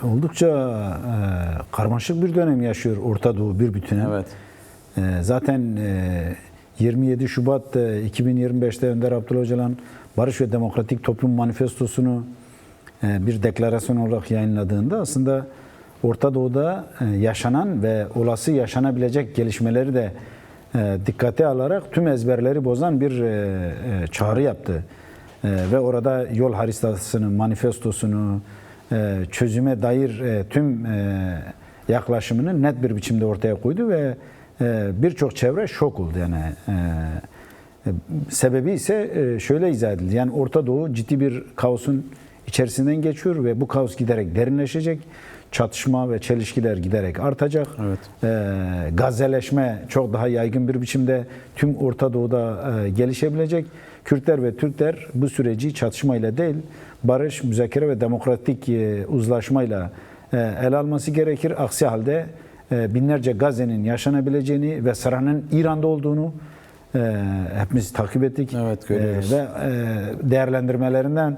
oldukça karmaşık bir dönem yaşıyor Orta Doğu bir bütüne. Evet. Zaten 27 Şubat 2025'te Önder Abdullah Öcalan Barış ve Demokratik Toplum Manifestosunu bir deklarasyon olarak yayınladığında aslında Orta Doğu'da yaşanan ve olası yaşanabilecek gelişmeleri de dikkate alarak tüm ezberleri bozan bir çağrı yaptı. Ve orada yol haritasını, manifestosunu, çözüme dair tüm yaklaşımını net bir biçimde ortaya koydu ve birçok çevre şok oldu. Yani sebebi ise şöyle izah edildi. Yani Orta Doğu ciddi bir kaosun içerisinden geçiyor ve bu kaos giderek derinleşecek. Çatışma ve çelişkiler giderek artacak. Evet. Gazeleşme çok daha yaygın bir biçimde tüm Orta Doğu'da gelişebilecek. Kürtler ve Türkler bu süreci çatışmayla değil, barış, müzakere ve demokratik uzlaşmayla ele alması gerekir. Aksi halde binlerce Gazze'nin yaşanabileceğini ve sıranın İran'da olduğunu hepimiz takip ettik. Evet, görüyoruz. Ve değerlendirmelerinden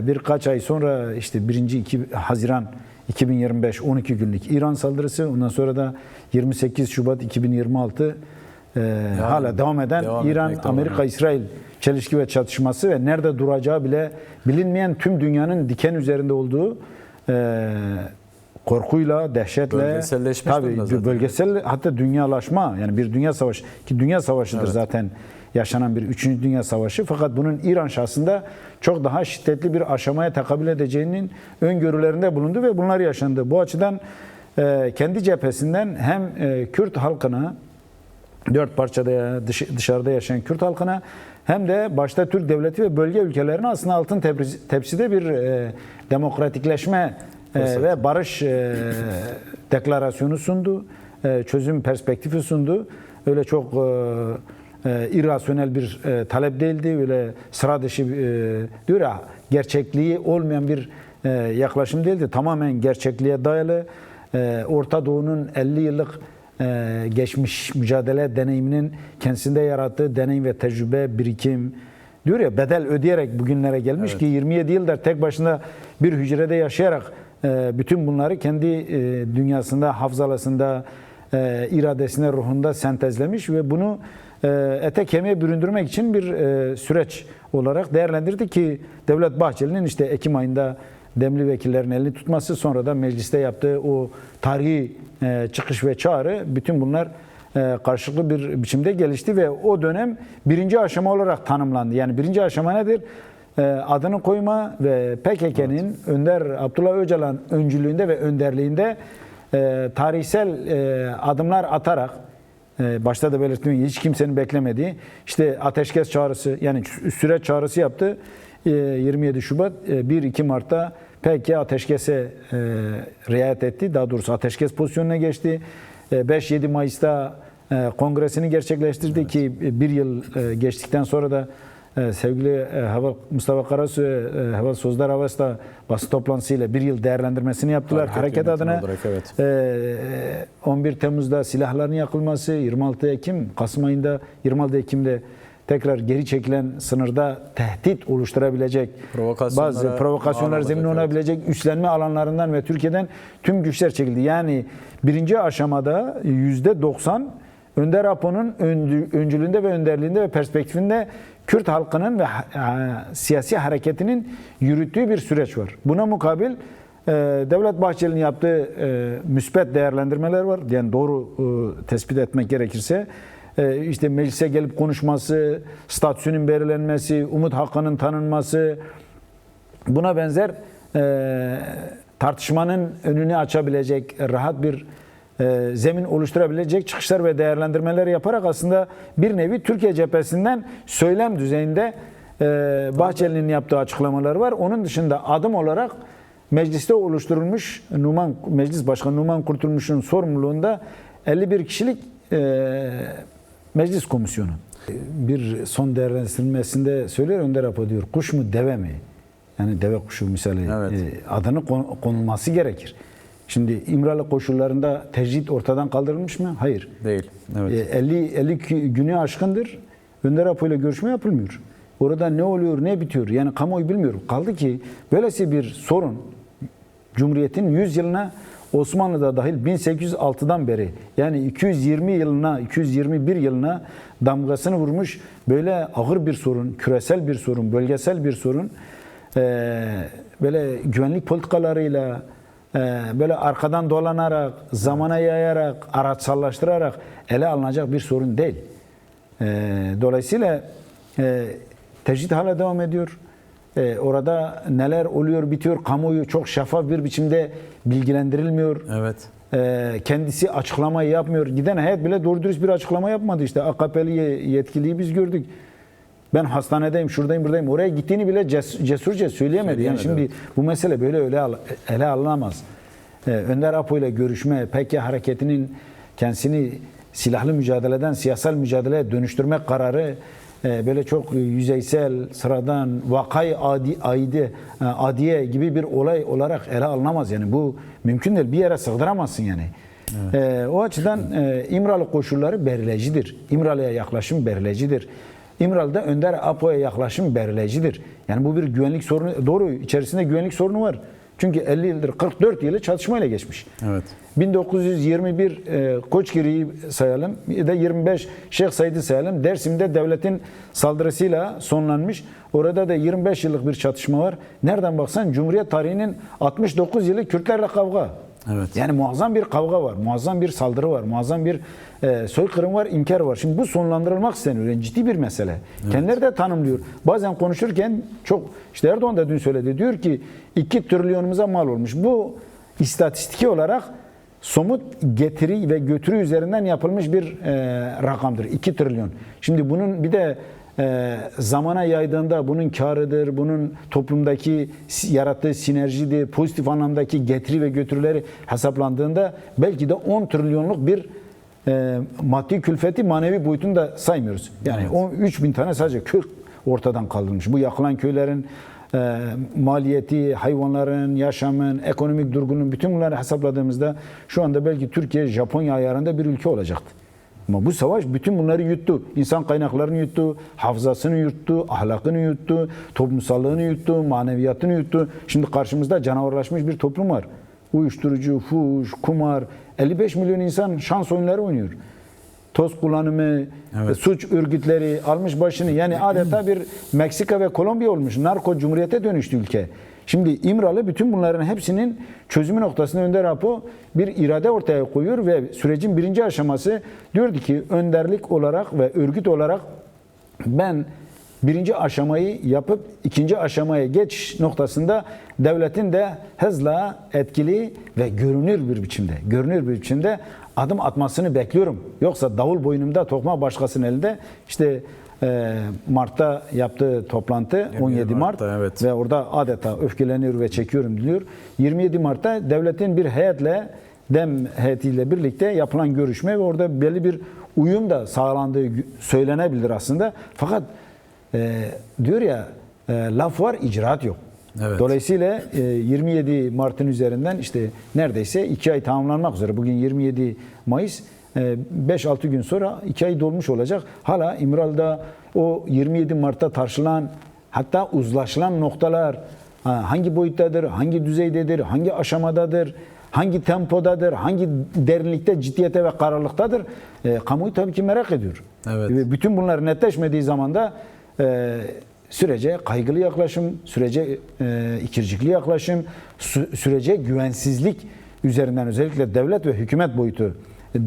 birkaç ay sonra işte 1. Haziran 2025 12 günlük İran saldırısı, ondan sonra da 28 Şubat 2026 hala devam eden İran, Amerika, İsrail çelişki ve çatışması ve nerede duracağı bile bilinmeyen tüm dünyanın diken üzerinde olduğu korkuyla, dehşetle, bölgeselleşmiş tabii bölgesel hatta dünyalaşma, yani bir dünya savaşı ki dünya savaşıdır zaten yaşanan bir 3. Dünya Savaşı, fakat bunun İran şahsında çok daha şiddetli bir aşamaya tekabül edeceğinin öngörülerinde bulundu ve bunlar yaşandı. Bu açıdan kendi cephesinden hem Kürt halkına, 4 parçada dışarıda yaşayan Kürt halkına, hem de başta Türk devleti ve bölge ülkelerine aslında altın tepside bir demokratikleşme ve barış deklarasyonu sundu. Çözüm perspektifi sundu. Öyle çok irrasyonel bir talep değildi. Öyle sıra dışı diyor ya, gerçekliği olmayan bir yaklaşım değildi. Tamamen gerçekliğe dayalı. Orta Doğu'nun 50 yıllık geçmiş mücadele deneyiminin kendisinde yarattığı deneyim ve tecrübe, birikim, diyor ya, bedel ödeyerek bugünlere gelmiş ki 27 yıldır tek başına bir hücrede yaşayarak bütün bunları kendi dünyasında, hafızalasında, iradesine, ruhunda sentezlemiş ve bunu ete kemiğe büründürmek için bir süreç olarak değerlendirdi ki Devlet Bahçeli'nin işte Ekim ayında demli vekillerin elini tutması, sonra da mecliste yaptığı o tarihi çıkış ve çağrı, bütün bunlar karşılıklı bir biçimde gelişti ve o dönem 1. aşama olarak tanımlandı. Yani 1. aşama nedir? Adını koyma ve PKK'nın Önder Abdullah Öcalan öncülüğünde ve önderliğinde tarihsel adımlar atarak, başta da belirttiğim, hiç kimsenin beklemediği işte ateşkes çağrısı, yani süreç çağrısı yaptı. 27 Şubat, 1-2 Mart'ta PKK ateşkese riayet etti. Daha doğrusu ateşkes pozisyonuna geçti. 5-7 Mayıs'ta kongresini gerçekleştirdi ki bir yıl geçtikten sonra da sevgili Mustafa Karasu ve Heval Sozdar Havas da basın toplantısıyla bir yıl değerlendirmesini yaptılar hareket adına. Olarak, 11 Temmuz'da silahların yakılması, 26 Ekim, Kasım ayında 26 Ekim'de tekrar geri çekilen sınırda tehdit oluşturabilecek bazı provokasyonlar zemin olabilecek üstlenme alanlarından ve Türkiye'den tüm güçler çekildi. Yani 1. aşamada %90 Önder Apo'nun öncülüğünde ve önderliğinde ve perspektifinde Kürt halkının ve siyasi hareketinin yürüttüğü bir süreç var. Buna mukabil Devlet Bahçeli'nin yaptığı müspet değerlendirmeler var. Yani doğru tespit etmek gerekirse işte meclise gelip konuşması, statüsünün belirlenmesi, umut hakkının tanınması, buna benzer tartışmanın önünü açabilecek rahat bir zemin oluşturabilecek çıkışlar ve değerlendirmeler yaparak aslında bir nevi Türkiye cephesinden söylem düzeyinde Bahçeli'nin yaptığı açıklamalar var. Onun dışında adım olarak mecliste oluşturulmuş Meclis Başkanı Numan Kurtulmuş'un sorumluluğunda 51 kişilik meclis komisyonu. Bir son değerlendirmesinde söylüyor Önder Apo, diyor, kuş mu deve mi? Yani deve kuşu misali adını konulması gerekir. Şimdi İmralı koşullarında tecrit ortadan kaldırılmış mı? Hayır. Değil. Evet. 50 günü aşkındır Önder Apo ile görüşme yapılmıyor. Orada ne oluyor, ne bitiyor? Yani kamuoyu bilmiyor. Kaldı ki böylesi bir sorun Cumhuriyet'in 100 yılına Osmanlı'da dahil 1806'dan beri yani 221 yılına damgasını vurmuş böyle ağır bir sorun, küresel bir sorun, bölgesel bir sorun. Böyle güvenlik politikalarıyla böyle arkadan dolanarak, zamana yayarak, araçsallaştırarak ele alınacak bir sorun değil. Dolayısıyla tecrit hala devam ediyor. Orada neler oluyor, bitiyor, kamuoyu çok şeffaf bir biçimde bilgilendirilmiyor. Evet. Kendisi açıklamayı yapmıyor. Giden heyet bile doğru dürüst bir açıklama yapmadı. İşte AKP'li yetkiliyi biz gördük. Ben hastanedeyim, şuradayım, buradayım. Oraya gittiğini bile cesurca söyleyemedi. Yani şimdi bu mesele böyle öyle ele alınamaz. Önder Apo ile görüşme, PKK hareketinin kendisini silahlı mücadeleden siyasal mücadeleye dönüştürme kararı böyle çok yüzeysel, sıradan, vakay adiye gibi bir olay olarak ele alınamaz. Yani bu mümkün değil. Bir yere sığdıramazsın yani. Evet. O açıdan İmralı koşulları belirleyicidir. İmralı'ya yaklaşım belirleyicidir. İmralı'da Önder Apo'ya yaklaşım belirleyicidir. Yani bu bir güvenlik sorunu, doğru içerisinde güvenlik sorunu var. Çünkü 50 yıldır, 44 yılı çatışmayla geçmiş. Evet. 1921 Koçgiri'yi sayalım, ya da 25 Şeyh Said'i sayalım. Dersim'de devletin saldırısıyla sonlanmış. Orada da 25 yıllık bir çatışma var. Nereden baksan Cumhuriyet tarihinin 69 yılı Kürtlerle kavga. Evet. Yani muazzam bir kavga var, muazzam bir saldırı var, muazzam bir soykırım var, inkar var. Şimdi bu sonlandırılmak isteniyor. Yani ciddi bir mesele. Evet. Kendileri de tanımlıyor. Bazen konuşurken çok, işte Erdoğan da dün söyledi. Diyor ki 2 trilyonumuza mal olmuş. Bu istatistiki olarak somut getiri ve götürü üzerinden yapılmış bir rakamdır. 2 trilyon. Şimdi bunun bir de zamana yaydığında bunun karıdır, bunun toplumdaki yarattığı sinerjidir, pozitif anlamdaki getiri ve götürüleri hesaplandığında belki de 10 trilyonluk bir maddi külfeti manevi boyutunu da saymıyoruz. Yani evet. 3000 tane sadece köy ortadan kaldırılmış. Bu yakılan köylerin maliyeti, hayvanların, yaşamın, ekonomik durgunluğun bütün bunları hesapladığımızda şu anda belki Türkiye Japonya ayarında bir ülke olacaktı. Ama bu savaş bütün bunları yuttu. İnsan kaynaklarını yuttu, hafızasını yuttu, ahlakını yuttu, toplumsallığını yuttu, maneviyatını yuttu. Şimdi karşımızda canavarlaşmış bir toplum var. Uyuşturucu, fuhuş, kumar, 55 milyon insan şans oyunları oynuyor. Toz kullanımı, evet. Suç örgütleri almış başını. Yani adeta bir Meksika ve Kolombiya olmuş. Narko cumhuriyete dönüştü ülke. Şimdi İmralı bütün bunların hepsinin çözümü noktasında Önder Apo bir irade ortaya koyuyor ve sürecin birinci aşaması diyordu ki önderlik olarak ve örgüt olarak ben birinci aşamayı yapıp ikinci aşamaya geçiş noktasında devletin de hızla etkili ve görünür bir biçimde adım atmasını bekliyorum. Yoksa davul boynumda, tokma başkasının elinde. İşte Mart'ta yaptığı toplantı 17 Mart evet. Ve orada adeta öfkeleniyor ve çekiyorum diyor. 27 Mart'ta devletin bir heyetle, DEM heyetiyle birlikte yapılan görüşme ve orada belli bir uyum da sağlandığı söylenebilir aslında. Fakat diyor ya laf var, icraat yok. Evet. Dolayısıyla 27 Mart'ın üzerinden işte neredeyse 2 ay tamamlanmak üzere. Bugün 27 Mayıs. 5-6 gün sonra 2 ay dolmuş olacak. Hala İmralı'da o 27 Mart'ta tartışılan hatta uzlaşılan noktalar hangi boyuttadır, hangi düzeydedir, hangi aşamadadır, hangi tempodadır, hangi derinlikte, ciddiyete ve kararlılıktadır kamuoyu tabii ki merak ediyor. Evet. Ve bütün bunlar netleşmediği zaman da sürece kaygılı yaklaşım, sürece ikircikli yaklaşım, sürece güvensizlik üzerinden özellikle devlet ve hükümet boyutu.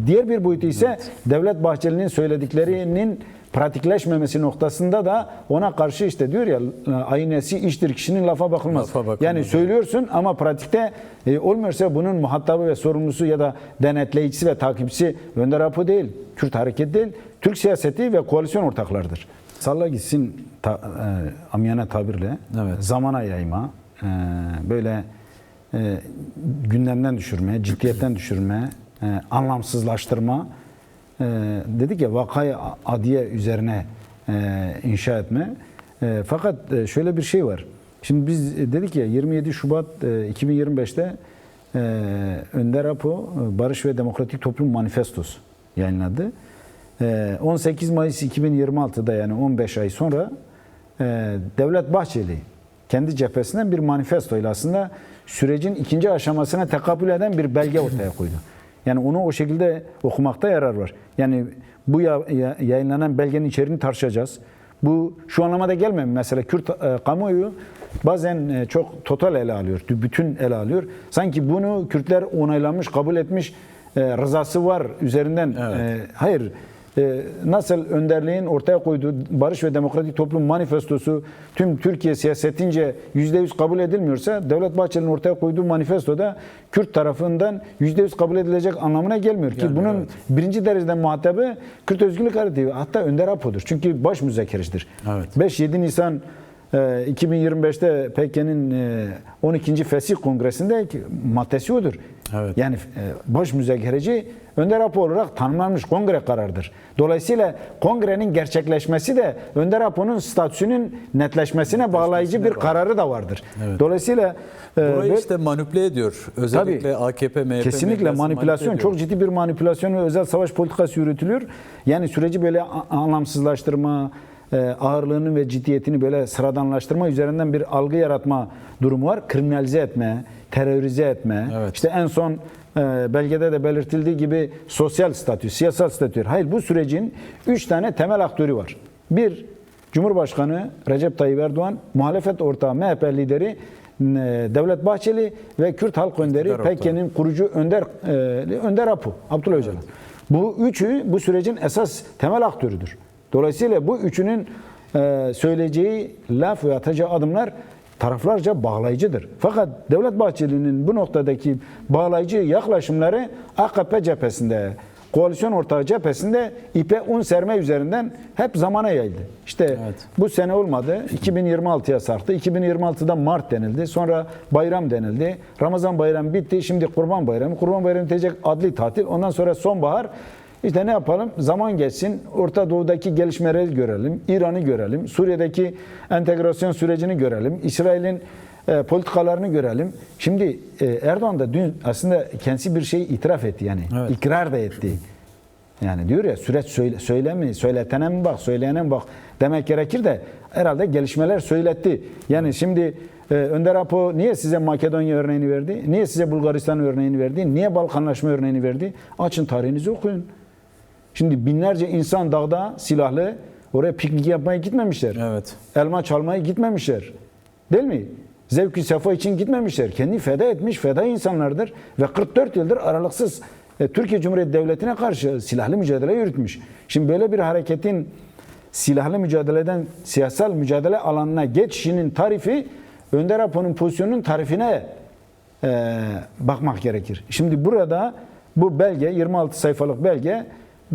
Diğer bir boyutu ise evet. Devlet Bahçeli'nin söylediklerinin pratikleşmemesi noktasında da ona karşı işte diyor ya ayın esi iştir kişinin lafa bakılmaz. Yani söylüyorsun ama pratikte olmuyorsa bunun muhatabı ve sorumlusu ya da denetleyicisi ve takipçisi Önder Apo değil, Kürt Hareket değil, Türk siyaseti ve koalisyon ortaklarıdır. Salla gitsin amiyane tabirle evet. Zamana yayma, böyle gündemden düşürme, ciddiyetten düşürme, anlamsızlaştırma, dedik ya vakayı adiye üzerine inşa etme. Fakat şöyle bir şey var. Şimdi biz dedik ya 27 Şubat 2025'te Önder Apo Barış ve Demokratik Toplum Manifestosu yayınladı. 18 Mayıs 2026'da yani 15 ay sonra Devlet Bahçeli kendi cephesinden bir manifestoyla aslında sürecin ikinci aşamasına tekabül eden bir belge ortaya koydu. Yani onu o şekilde okumakta yarar var. Yani bu yayınlanan belgenin içeriğini tartışacağız. Bu şu anlamada gelmiyor. Mesela Kürt kamuoyu bazen çok total ele alıyor, bütün ele alıyor. Sanki bunu Kürtler onaylamış, kabul etmiş, rızası var üzerinden. Evet. Hayır. Nasıl önderliğin ortaya koyduğu Barış ve Demokratik Toplum Manifestosu tüm Türkiye siyasetince %100 kabul edilmiyorsa, Devlet Bahçeli'nin ortaya koyduğu manifestoda Kürt tarafından %100 kabul edilecek anlamına gelmiyor ki bunun birinci dereceden muhatabı Kürt Özgürlük Hareketi, hatta Önder Apo'dur. Çünkü baş müzakerecidir. Evet. 5-7 Nisan 2025'te PKK'nın 12. Fesih Kongresi'nde maddesi odur. Evet. Yani baş müzakereci Önder Apo olarak tanımlanmış kongre kararıdır. Dolayısıyla kongrenin gerçekleşmesi de Önder Apo'nun statüsünün netleşmesine bağlayıcı bir kararı da vardır. Evet. Dolayısıyla burayı işte manipüle ediyor. Özellikle tabii, AKP, MHP kesinlikle manipülasyon, çok ciddi bir manipülasyon ve özel savaş politikası yürütülüyor. Yani süreci böyle anlamsızlaştırma, ağırlığını ve ciddiyetini böyle sıradanlaştırma üzerinden bir algı yaratma durumu var. Kriminalize etme, terörize etme. Evet. İşte en son belgede de belirtildiği gibi sosyal statü, siyasal statü. Hayır, bu sürecin 3 tane temel aktörü var. Bir, Cumhurbaşkanı Recep Tayyip Erdoğan, muhalefet ortağı MHP lideri Devlet Bahçeli ve Kürt Halk Önderi PKK'nın kurucu Önder Apo, Abdullah Öcalan. Bu üçü bu sürecin esas temel aktörüdür. Dolayısıyla bu üçünün söyleyeceği laf ve atacağı adımlar taraflarca bağlayıcıdır. Fakat Devlet Bahçeli'nin bu noktadaki bağlayıcı yaklaşımları AKP cephesinde, koalisyon ortağı cephesinde ipe un serme üzerinden hep zamana yayıldı. İşte bu sene olmadı. 2026'ya sarktı. 2026'da Mart denildi. Sonra bayram denildi. Ramazan bayramı bitti. Şimdi Kurban Bayramı. Kurban Bayramı bitecek, adli tatil. Ondan sonra sonbahar. İşte ne yapalım? Zaman geçsin. Orta Doğu'daki gelişmeleri görelim. İran'ı görelim. Suriye'deki entegrasyon sürecini görelim. İsrail'in politikalarını görelim. Şimdi Erdoğan da dün aslında kendisi bir şeyi itiraf etti yani. Evet. İkrar da etti. Yani diyor ya, süreç söyletene mi bak, söyleyene mi bak demek gerekir de herhalde gelişmeler söyletti. Yani şimdi Önder Apo niye size Makedonya örneğini verdi? Niye size Bulgaristan örneğini verdi? Niye Balkanlaşma örneğini verdi? Açın tarihinizi okuyun. Şimdi binlerce insan dağda silahlı oraya piknik yapmaya gitmemişler. Evet. Elma çalmaya gitmemişler. Değil mi? Zevk-i sefa için gitmemişler. Kendi feda etmiş, feda insanlardır. Ve 44 yıldır aralıksız Türkiye Cumhuriyeti Devleti'ne karşı silahlı mücadele yürütmüş. Şimdi böyle bir hareketin silahlı mücadeleden siyasal mücadele alanına geçişinin tarifi Önder Apo'nun pozisyonunun tarifine bakmak gerekir. Şimdi burada bu belge, 26 sayfalık belge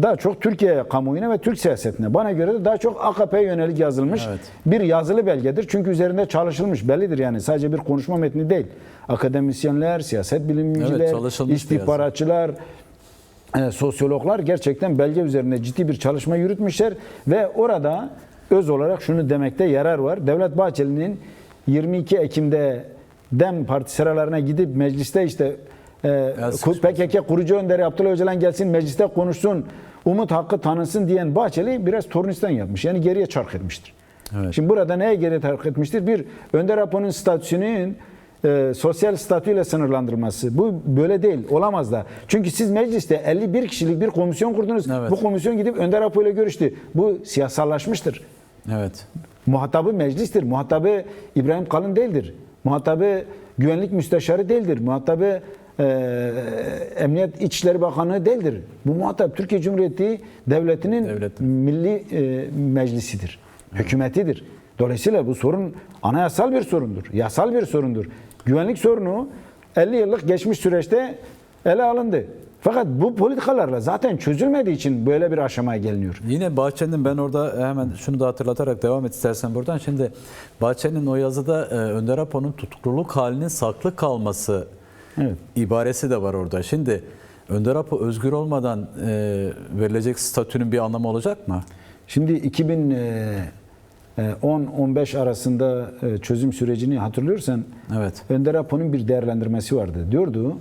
daha çok Türkiye kamuoyuna ve Türk siyasetine, bana göre de daha çok AKP'ye yönelik yazılmış bir yazılı belgedir. Çünkü üzerinde çalışılmış, bellidir yani, sadece bir konuşma metni değil. Akademisyenler, siyaset bilimciler, istihbaratçılar, sosyologlar gerçekten belge üzerinde ciddi bir çalışma yürütmüşler ve orada öz olarak şunu demekte yarar var. Devlet Bahçeli'nin 22 Ekim'de DEM Parti sıralarına gidip mecliste işte PKK kurucu önderi Abdullah Öcalan gelsin mecliste konuşsun, umut hakkı tanınsın diyen Bahçeli biraz Tornistan yapmış. Yani geriye çark etmiştir. Evet. Şimdi burada neye geriye çark etmiştir? Bir, Önder Apo'nun statüsünün sosyal statüyle sınırlandırılması. Bu böyle değil. Olamaz da. Çünkü siz mecliste 51 kişilik bir komisyon kurdunuz. Evet. Bu komisyon gidip Önder Apo ile görüştü. Bu siyasallaşmıştır. Evet. Muhatabı meclistir. Muhatabı İbrahim Kalın değildir. Muhatabı güvenlik müsteşarı değildir. Muhatabı Emniyet İçişleri Bakanı değildir. Bu muhatap Türkiye Cumhuriyeti Devleti'nin milli meclisidir. Hükümetidir. Dolayısıyla bu sorun anayasal bir sorundur. Yasal bir sorundur. Güvenlik sorunu 50 yıllık geçmiş süreçte ele alındı. Fakat bu politikalarla zaten çözülmediği için böyle bir aşamaya geliniyor. Yine Bahçeli'nin, ben orada hemen şunu da hatırlatarak devam et istersen buradan. Şimdi Bahçeli'nin o yazıda Önder Apo'nun tutukluluk halinin saklı kalması ibaresi de var orada. Şimdi Önder Apo özgür olmadan verilecek statünün bir anlamı olacak mı? Şimdi 2010-15 arasında çözüm sürecini hatırlıyorsan Önder Apo'nun bir değerlendirmesi vardı. Diyordu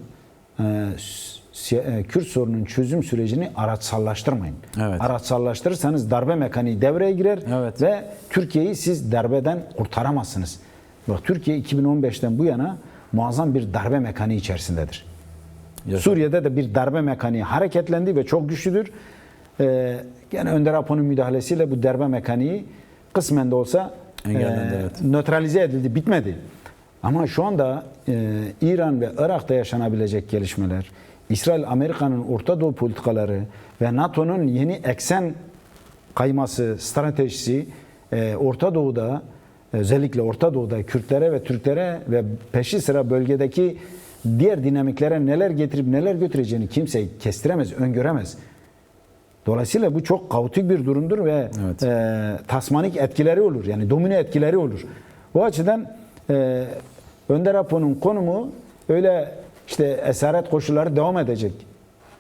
Kürt sorunun çözüm sürecini araçsallaştırmayın. Evet. Araçsallaştırırsanız darbe mekaniği devreye girer ve Türkiye'yi siz darbeden kurtaramazsınız. Bak Türkiye 2015'ten bu yana muazzam bir darbe mekaniği içerisindedir. Yaşa. Suriye'de de bir darbe mekaniği hareketlendi ve çok güçlüdür. Gene Önder Apo'nun müdahalesiyle bu darbe mekaniği kısmen de olsa Engellendi, evet. nötralize edildi, bitmedi. Ama şu anda İran ve Irak'ta yaşanabilecek gelişmeler, İsrail, Amerika'nın Orta Doğu politikaları ve NATO'nun yeni eksen kayması stratejisi Orta Doğu'da, özellikle Orta Doğu'da Kürtlere ve Türklere ve peşi sıra bölgedeki diğer dinamiklere neler getirip neler götüreceğini kimse kestiremez, öngöremez. Dolayısıyla bu çok kaotik bir durumdur ve Evet. tasmanik etkileri olur. Yani domino etkileri olur. Bu açıdan Önder Apo'nun konumu öyle işte esaret koşulları devam edecek.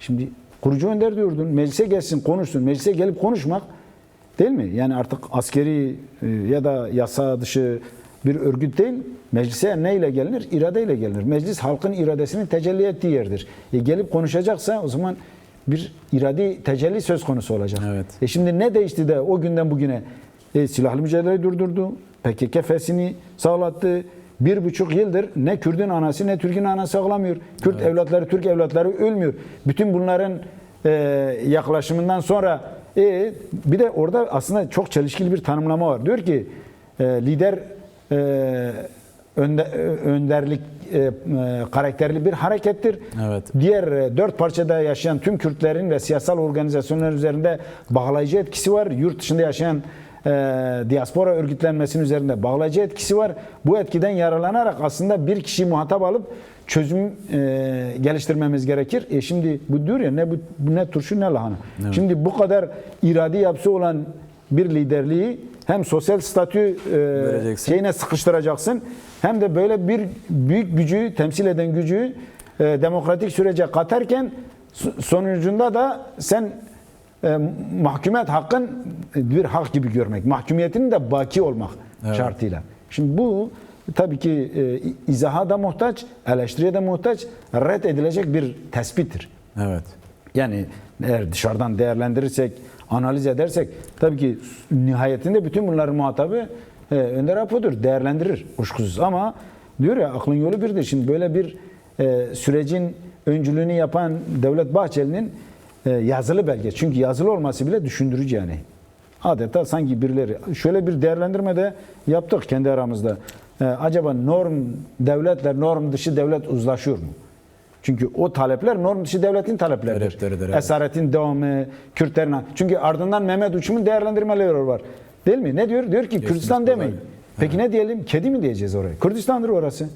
Şimdi kurucu önder diyordun. Meclise gelsin konuşsun. Meclise gelip konuşmak değil mi? Yani artık askeri ya da yasa dışı bir örgüt değil. Meclise neyle gelinir? İradeyle gelinir. Meclis halkın iradesinin tecelli ettiği yerdir. Gelip konuşacaksa o zaman bir iradi tecelli söz konusu olacak. Evet. Şimdi ne değişti de o günden bugüne silahlı mücadeleyi durdurdu. PKK fesini sağlattı. 1,5 yıldır ne Kürt'ün anası ne Türk'ün anası ağlamıyor. Kürt evlatları, Türk evlatları ölmüyor. Bütün bunların yaklaşımından sonra bir de orada aslında çok çelişkili bir tanımlama var. Diyor ki lider önderlik karakterli bir harekettir. Evet. Diğer 4 parçada yaşayan tüm Kürtlerin ve siyasal organizasyonlar üzerinde bağlayıcı etkisi var. Yurt dışında yaşayan diaspora örgütlenmesinin üzerinde bağlayıcı etkisi var. Bu etkiden yararlanarak aslında bir kişiyi muhatap alıp çözüm geliştirmemiz gerekir. Şimdi bu diyor ya bu ne turşu ne lahana. Evet. Şimdi bu kadar iradi yapısı olan bir liderliği hem sosyal statü şeyine sıkıştıracaksın hem de böyle bir büyük gücü temsil eden gücü demokratik sürece katarken sonucunda da sen mahkumiyet hakkın bir hak gibi görmek, mahkumiyetinin de baki olmak şartıyla. Şimdi bu tabii ki izaha da muhtaç, eleştiriye de muhtaç, red edilecek bir tespittir. Evet. Yani eğer dışarıdan değerlendirirsek, analiz edersek tabii ki nihayetinde bütün bunların muhatabı Önder Apo'dur, değerlendirir kuşkusuz. Ama diyor ya aklın yolu birdir. Şimdi böyle bir sürecin öncülüğünü yapan Devlet Bahçeli'nin yazılı belge. Çünkü yazılı olması bile düşündürücü yani. Adeta sanki birileri. Şöyle bir değerlendirme de yaptık kendi aramızda. Acaba norm devletler, norm dışı devlet uzlaşıyor mu? Çünkü o talepler norm dışı devletin talepleridir. Evet. Esaretin devamı, Kürtlerin. Çünkü ardından Mehmet Uçum'un değerlendirmeleri var. Değil mi? Ne diyor? Diyor ki Kürdistan demeyin. Peki ne diyelim? Kedi mi diyeceğiz oraya? Kürdistan'dır orası.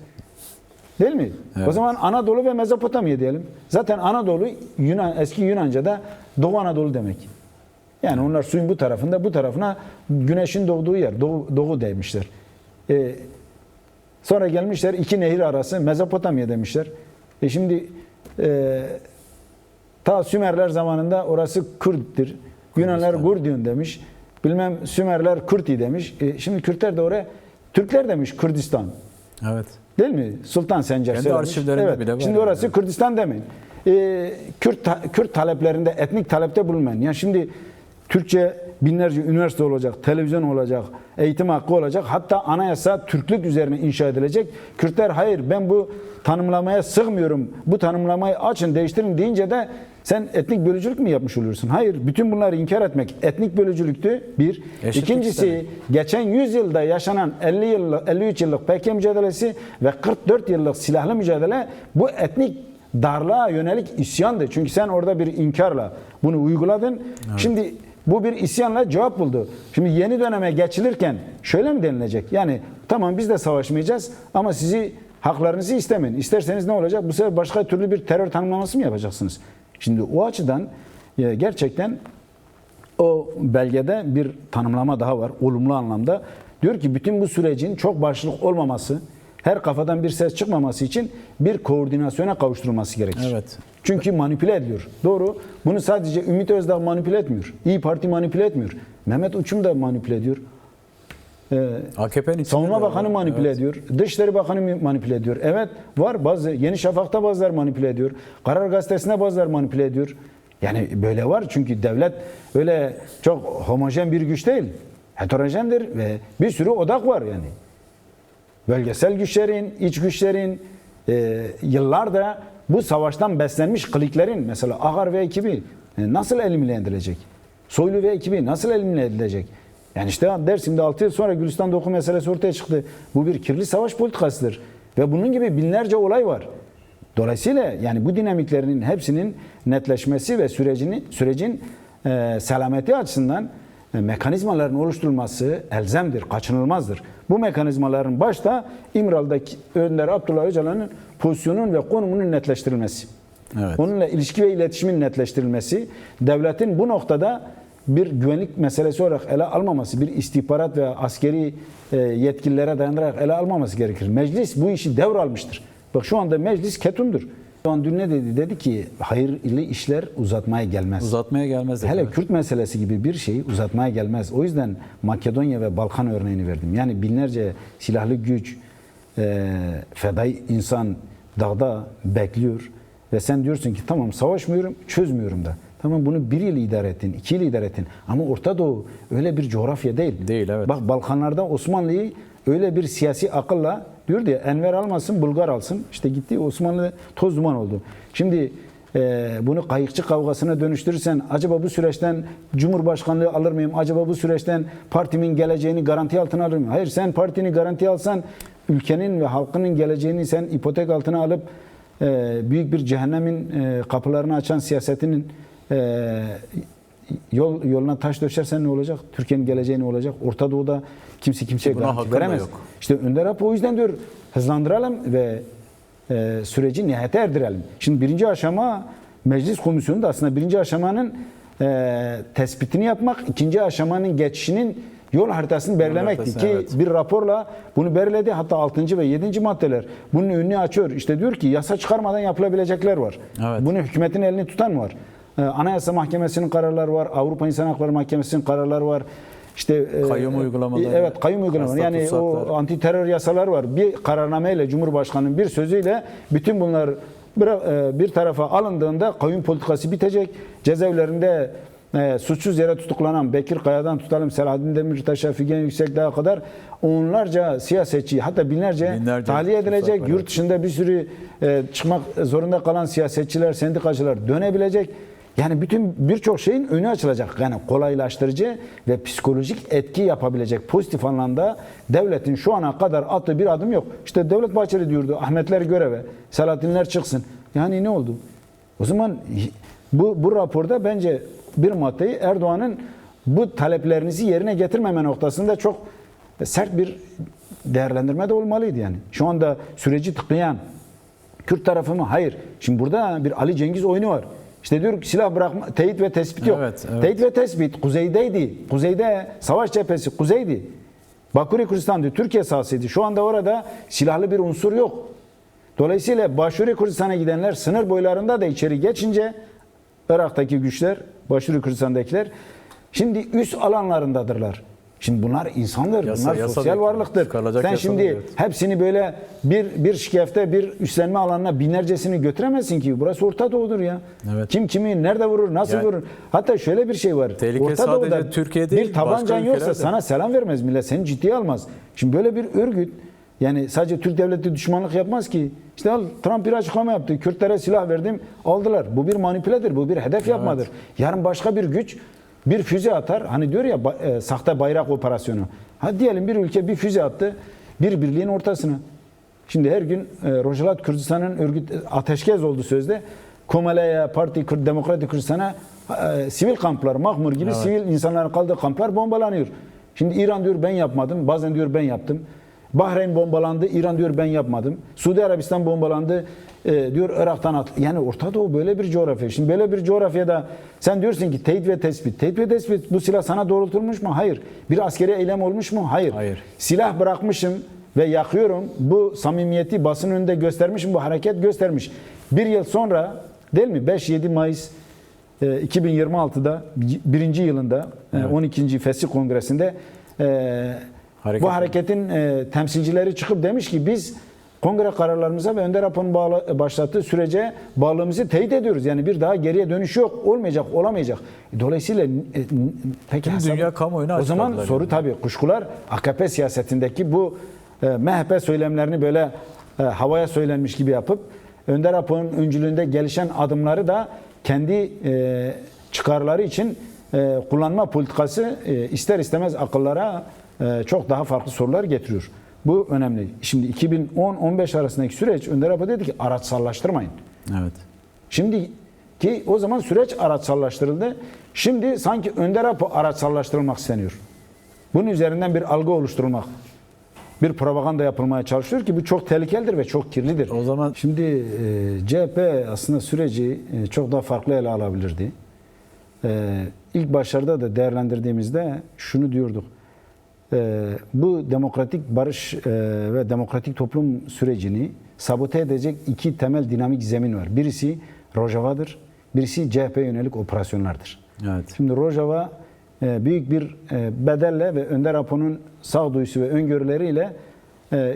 Değil mi? Evet. O zaman Anadolu ve Mezopotamya diyelim. Zaten Anadolu eski Yunanca'da Doğu Anadolu demek. Yani onlar suyun bu tarafında, bu tarafına güneşin doğduğu yer. Doğu demişler. Sonra gelmişler iki nehir arası Mezopotamya demişler. Şimdi ta Sümerler zamanında orası Kürt'tir. Yunanlar Gurdiyon demiş. Bilmem Sümerler Kürti demiş. Şimdi Kürtler de oraya Türkler demiş Kürdistan. Evet. Değil mi? Sultan Sencer kendi söylemiş. arşivlerinde bile var. Şimdi orası yani. Kürdistan demeyin. Kürt taleplerinde, etnik talepte bulunmayın. Yani şimdi Türkçe binlerce üniversite olacak, televizyon olacak, eğitim hakkı olacak. Hatta anayasa Türklük üzerine inşa edilecek. Kürtler hayır ben bu tanımlamaya sığmıyorum. Bu tanımlamayı açın, değiştirin deyince de sen etnik bölücülük mü yapmış oluyorsun? Hayır. Bütün bunları inkar etmek etnik bölücülüktü. Bir. İkincisi geçen 100 yılda yaşanan 53 yıllık PKK mücadelesi ve 44 yıllık silahlı mücadele bu etnik darlığa yönelik isyandı. Çünkü sen orada bir inkarla bunu uyguladın. Evet. Şimdi bu bir isyanla cevap buldu. Şimdi yeni döneme geçilirken şöyle mi denilecek? Yani tamam biz de savaşmayacağız ama sizi haklarınızı istemeyin. İsterseniz ne olacak? Bu sefer başka türlü bir terör tanımlaması mı yapacaksınız? Şimdi o açıdan gerçekten o belgede bir tanımlama daha var. Olumlu anlamda. Diyor ki bütün bu sürecin çok başlık olmaması, her kafadan bir ses çıkmaması için bir koordinasyona kavuşturulması gerekir. Evet. Çünkü manipüle ediyor. Doğru. Bunu sadece Ümit Özdağ manipüle etmiyor. İYİ Parti manipüle etmiyor. Mehmet Uçum da manipüle ediyor. AKP'nin Savunma Bakanı manipüle ediyor. Dışişleri Bakanı manipüle ediyor. Evet var bazı. Yeni Şafak'ta bazıları manipüle ediyor. Karar Gazetesi'nde bazıları manipüle ediyor. Yani böyle var çünkü devlet öyle çok homojen bir güç değil. Heterojendir ve bir sürü odak var yani. bölgesel güçlerin, iç güçlerin yıllarda bu savaştan beslenmiş kliklerin mesela Ağar ve ekibi nasıl elimine edilecek? Soylu ve ekibi nasıl elimine edilecek? Yani işte Dersim'de 6 yıl sonra Gülistan Doku meselesi ortaya çıktı. Bu bir kirli savaş politikasıdır. Ve bunun gibi binlerce olay var. Dolayısıyla yani bu dinamiklerin hepsinin netleşmesi ve sürecin selameti açısından mekanizmaların oluşturulması elzemdir, kaçınılmazdır. Bu mekanizmaların başta İmralı'daki Önder Abdullah Öcalan'ın pozisyonun ve konumunun netleştirilmesi. Evet. Onunla ilişki ve iletişimin netleştirilmesi, devletin bu noktada bir güvenlik meselesi olarak ele almaması, bir istihbarat ve askeri yetkililere dayanarak ele almaması gerekir. Meclis bu işi devralmıştır. Bak şu anda meclis ketumdur. Şu an dün ne dedi? Dedi ki hayırlı işler uzatmaya gelmez. Uzatmaya gelmez. Hele Evet. Kürt meselesi gibi bir şey uzatmaya gelmez. O yüzden Makedonya ve Balkan örneğini verdim. Yani binlerce silahlı güç, fedai insan dağda bekliyor ve sen diyorsun ki tamam savaşmıyorum, çözmüyorum da. Tamam bunu 1 yıl idare ettin, 2 yıl idare ettin. Ama Orta Doğu öyle bir coğrafya değil. Değil, evet. Bak Balkanlarda Osmanlı'yı öyle bir siyasi akılla diyordu ya Enver almasın, Bulgar alsın. İşte gitti Osmanlı toz duman oldu. Şimdi bunu kayıkçı kavgasına dönüştürürsen acaba bu süreçten Cumhurbaşkanlığı alır mıyım? Acaba bu süreçten partimin geleceğini garanti altına alır mıyım? Hayır sen partini garanti alsan ülkenin ve halkının geleceğini sen ipotek altına alıp büyük bir cehennemin kapılarını açan siyasetinin yoluna taş döşersen ne olacak? Türkiye'nin geleceği ne olacak? Orta Doğu'da kimse kimseye buna garanti hakkın da veremez. yok. İşte Önder Apo o yüzden diyor hızlandıralım ve süreci nihayete erdirelim. Şimdi birinci aşama meclis komisyonu da aslında birinci aşamanın tespitini yapmak, ikinci aşamanın geçişinin yol haritasını belirlemekti haritası, ki evet. bir raporla bunu belirledi. Hatta 6. ve 7. maddeler bunun önünü açıyor. İşte diyor ki yasa çıkarmadan yapılabilecekler var. Evet. Bunu hükümetin elini tutan mı var? Anayasa Mahkemesi'nin kararları var. Avrupa İnsan Hakları Mahkemesi'nin kararları var. İşte Kayyum uygulamaları. Evet, kayyum uygulamaları. hasta Yani tutsaklar. o anti terör yasalar var. Bir kararnameyle Cumhurbaşkanı'nın bir sözüyle bütün bunlar bir tarafa alındığında kayyum politikası bitecek. Cezaevlerinde suçsuz yere tutuklanan Bekir Kaya'dan tutalım Selahattin Demirtaş'a, Figen Yüksekdağ'a kadar onlarca siyasetçi hatta binlerce tahliye edilecek. tutsaklar, Yurt dışında bir sürü çıkmak zorunda kalan siyasetçiler, sendikacılar dönebilecek. Yani birçok şeyin önü açılacak. Yani kolaylaştırıcı ve psikolojik etki yapabilecek pozitif anlamda devletin şu ana kadar attığı bir adım yok. İşte Devlet Bahçeli diyordu Ahmetler göreve, Selahattinler çıksın. Yani ne oldu? O zaman bu raporda bence bir maddeyi Erdoğan'ın bu taleplerinizi yerine getirmeme noktasında çok sert bir değerlendirme de olmalıydı yani. Şu anda süreci tıklayan Kürt tarafı mı? Hayır. Şimdi burada bir Ali Cengiz oyunu var. İşte diyor ki silah bırakma, teyit ve tespit yok. Evet, evet. Teyit ve tespit kuzeydeydi. Kuzeyde savaş cephesi kuzeydi. Bakuri Kürdistan'dı, Türkiye sahasıydı. Şu anda orada silahlı bir unsur yok. Dolayısıyla Başuri Kürdistan'a gidenler sınır boylarında da içeri geçince Irak'taki güçler, Başuri Kürdistan'dakiler şimdi üst alanlarındadırlar. Şimdi bunlar insanlar, bunlar sosyal bekliyor. varlıktır. Çıkarılacak Sen yasalar, şimdi evet. hepsini böyle bir şikefte, bir üstlenme alanına binlercesini götüremezsin ki. Burası Orta Doğu'dur ya. Evet. Kim kimi nerede vurur, nasıl Yani- vurur? Hatta şöyle bir şey var. Tehlike Orta sadece Doğu'da Türkiye değil, bir tabancan başka yoksa ülkelerde. sana selam vermez millet. Seni ciddiye almaz. Şimdi böyle bir örgüt yani sadece Türk devleti düşmanlık yapmaz ki. İşte Trump bir açıklama yaptı. Kürtlere silah verdim, aldılar. Bu bir manipüledir, bu bir hedef yapmadır. Yarın başka bir güç bir füze atar. Hani diyor ya sahte bayrak operasyonu. Hadi diyelim bir ülke bir füze attı bir birliğin ortasına. Şimdi her gün Rojalat Kürdistan'ın örgüt ateşkes oldu sözde. Komale'ye, Parti Demokratik Kürdistan'a sivil kamplar, Mahmur gibi sivil insanların kaldığı kamplar bombalanıyor. Şimdi İran diyor ben yapmadım, bazen diyor ben yaptım. Bahreyn bombalandı, İran diyor ben yapmadım. Suudi Arabistan bombalandı, diyor Irak'tan at. Yani Orta Doğu böyle bir coğrafya. Şimdi böyle bir coğrafyada sen diyorsun ki teyit ve tespit. Teyit ve tespit bu silah sana doğrultulmuş mu? Hayır. Bir askeri eylem olmuş mu? Hayır. Hayır. Silah bırakmışım ve yakıyorum. Bu samimiyeti basın önünde göstermişim. Bu hareket göstermiş. Bir yıl sonra değil mi? 5-7 Mayıs 2026'da birinci yılında 12. Fesih Kongresi'nde bu hareketin temsilcileri çıkıp demiş ki biz kongre kararlarımıza ve Önder Apo'nun başlattığı sürece bağlılığımızı teyit ediyoruz. Yani bir daha geriye dönüş yok. Olmayacak, olamayacak. Dolayısıyla peki Dünya kamuoyuna o zaman açıkladılar soru yani. tabii kuşkular AKP siyasetindeki bu MHP söylemlerini böyle havaya söylenmiş gibi yapıp Önder Apo'nun öncülüğünde gelişen adımları da kendi çıkarları için kullanma politikası ister istemez akıllara çok daha farklı sorular getiriyor. Bu önemli. Şimdi 2010-15 arasındaki süreç Önder Apo dedi ki araçsallaştırmayın. Evet. Şimdi ki o zaman süreç araçsallaştırıldı. Şimdi sanki Önder Apo araçsallaştırılmak isteniyor. Bunun üzerinden bir algı oluşturulmak, bir propaganda yapılmaya çalışıyor ki bu çok tehlikelidir ve çok kirlidir. O zaman Şimdi CHP aslında süreci çok daha farklı ele alabilirdi. İlk başlarda da değerlendirdiğimizde şunu diyorduk. Bu demokratik barış ve demokratik toplum sürecini sabote edecek iki temel dinamik zemin var. Birisi Rojava'dır, birisi CHP yönelik operasyonlardır. evet. Şimdi Rojava büyük bir bedelle ve Önder Apo'nun sağduyusu ve öngörüleriyle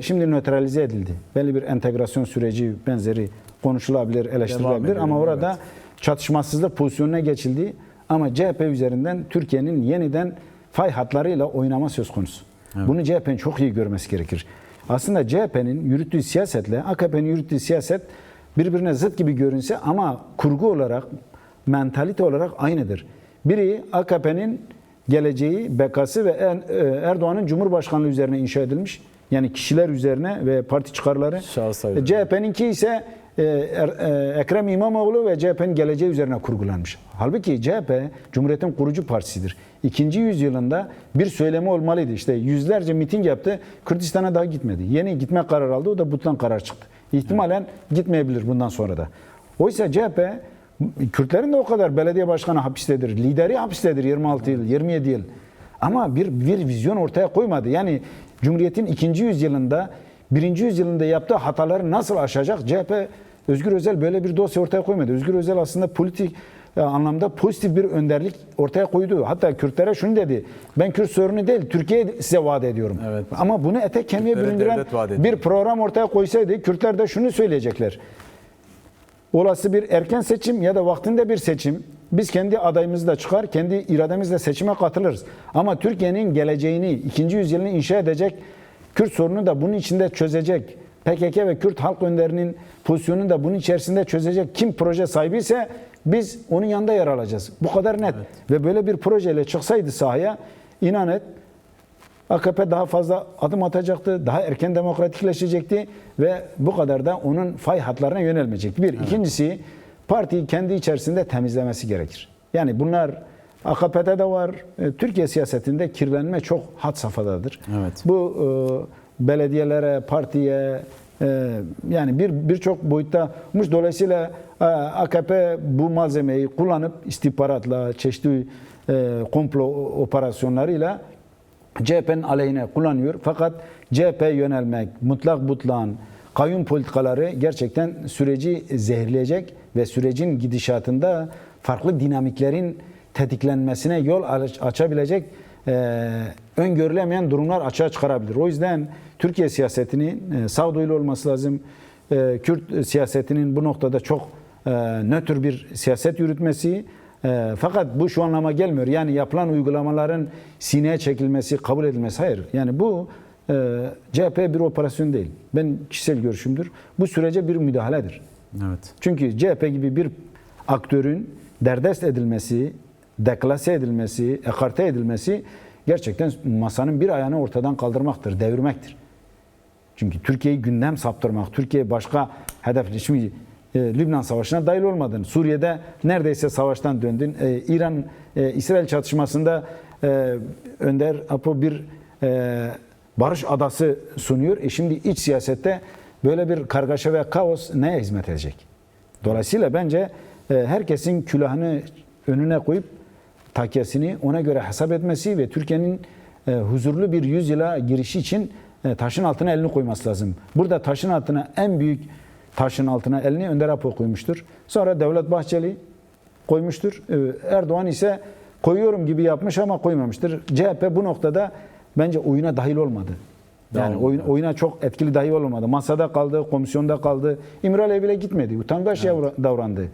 şimdi nötralize edildi. Belli bir entegrasyon süreci benzeri konuşulabilir, eleştirilebilir ama orada çatışmasızlık pozisyonuna geçildi. Ama CHP üzerinden Türkiye'nin yeniden fay hatlarıyla oynama söz konusu. Evet. Bunu CHP'nin çok iyi görmesi gerekir. Aslında CHP'nin yürüttüğü siyasetle AKP'nin yürüttüğü siyaset birbirine zıt gibi görünse ama kurgu olarak, mentalite olarak aynıdır. Biri AKP'nin geleceği, bekası ve Erdoğan'ın Cumhurbaşkanlığı üzerine inşa edilmiş. Yani kişiler üzerine ve parti çıkarları. CHP'ninki ise Ekrem İmamoğlu ve CHP'nin geleceği üzerine kurgulanmış. Halbuki CHP Cumhuriyet'in kurucu partisidir. 2. yüzyılında bir söylemi olmalıydı. İşte yüzlerce miting yaptı. Kürdistan'a daha gitmedi. Yeni gitme kararı aldı. O da butlan karar çıktı. İhtimalen gitmeyebilir bundan sonra da. Oysa CHP Kürtlerin de o kadar belediye başkanı hapistedir. Lideri hapistedir 26 yıl, 27 yıl. Ama bir vizyon ortaya koymadı. Yani Cumhuriyet'in 2. yüzyılında, 1. yüzyılında yaptığı hataları nasıl aşacak? CHP, Özgür Özel böyle bir dosya ortaya koymadı. Özgür Özel aslında politik anlamda pozitif bir önderlik ortaya koydu. Hatta Kürtlere şunu dedi. Ben Kürt sorunu değil, Türkiye'yi size vaat ediyorum. Evet. Ama bunu etek kemiğe büründüren bir program ortaya koysaydı Kürtler de şunu söyleyecekler. Olası bir erken seçim ya da vaktinde bir seçim, biz kendi adayımızı da çıkar, kendi irademizle seçime katılırız. Ama Türkiye'nin geleceğini, 2. yüzyılını inşa edecek, Kürt sorunu da bunun içinde çözecek, PKK ve Kürt halk önderinin pozisyonunu da bunun içerisinde çözecek kim proje sahibi ise biz onun yanında yer alacağız. Bu kadar net. Evet. Ve böyle bir projeyle çıksaydı sahaya, inan et, AKP daha fazla adım atacaktı, daha erken demokratikleşecekti ve bu kadar da onun fay hatlarına yönelmeyecekti. Bir. Evet. İkincisi, partiyi kendi içerisinde temizlemesi gerekir. Yani bunlar AKP'de de var, Türkiye siyasetinde kirlenme çok had safhadadır. Evet. Bu belediyelere, partiye yani birçok boyutta olmuş. Dolayısıyla AKP bu malzemeyi kullanıp istihbaratla, çeşitli komplo operasyonlarıyla CHP'nin aleyhine kullanıyor. Fakat CHP yönelmek, mutlak butlan, kayyum politikaları gerçekten süreci zehirleyecek ve sürecin gidişatında farklı dinamiklerin tetiklenmesine yol açabilecek öngörülemeyen durumlar açığa çıkarabilir. O yüzden Türkiye siyasetinin sağduyulu olması lazım. Kürt siyasetinin bu noktada çok nötr bir siyaset yürütmesi. Fakat bu şu anlama gelmiyor. Yani yapılan uygulamaların sineye çekilmesi, kabul edilmesi. Hayır. Yani bu CHP bir operasyon değil. Ben kişisel görüşümdür. Bu sürece bir müdahaledir. Evet. Çünkü CHP gibi bir aktörün derdest edilmesi, deklase edilmesi, ekarte edilmesi gerçekten masanın bir ayağını ortadan kaldırmaktır, devirmektir. Çünkü Türkiye'yi gündem saptırmak, Türkiye başka hedef... Şimdi Lübnan Savaşı'na dahil olmadın. Suriye'de neredeyse savaştan döndün. İran-İsrail çatışmasında Önder Apo bir barış adası sunuyor. Şimdi iç siyasette böyle bir kargaşa ve kaos neye hizmet edecek? Dolayısıyla bence herkesin külahını önüne koyup takyasını ona göre hesap etmesi ve Türkiye'nin huzurlu bir yüzyıla girişi için taşın altına elini koyması lazım. Burada taşın altına en büyük taşın altına elini Önder Apo koymuştur. Sonra Devlet Bahçeli koymuştur. Erdoğan ise koyuyorum gibi yapmış ama koymamıştır. CHP bu noktada bence oyuna dahil olmadı. Yani oyuna çok etkili dahil olmadı. Masada kaldı, komisyonda kaldı. İmralı'ya bile gitmedi. Utangaç davrandı.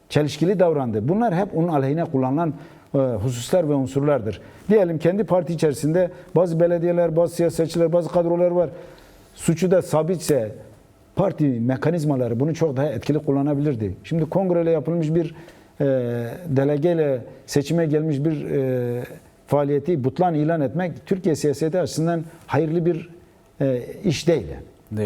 Çelişkili davrandı. Bunlar hep onun aleyhine kullanılan hususlar ve unsurlardır. Diyelim kendi parti içerisinde bazı belediyeler, bazı siyasetçiler, bazı kadrolar var. Suçu da sabitse parti mekanizmaları bunu çok daha etkili kullanabilirdi. Şimdi kongreyle yapılmış bir delegeyle seçime gelmiş bir faaliyeti butlan ilan etmek Türkiye siyaseti açısından hayırlı bir iş değil.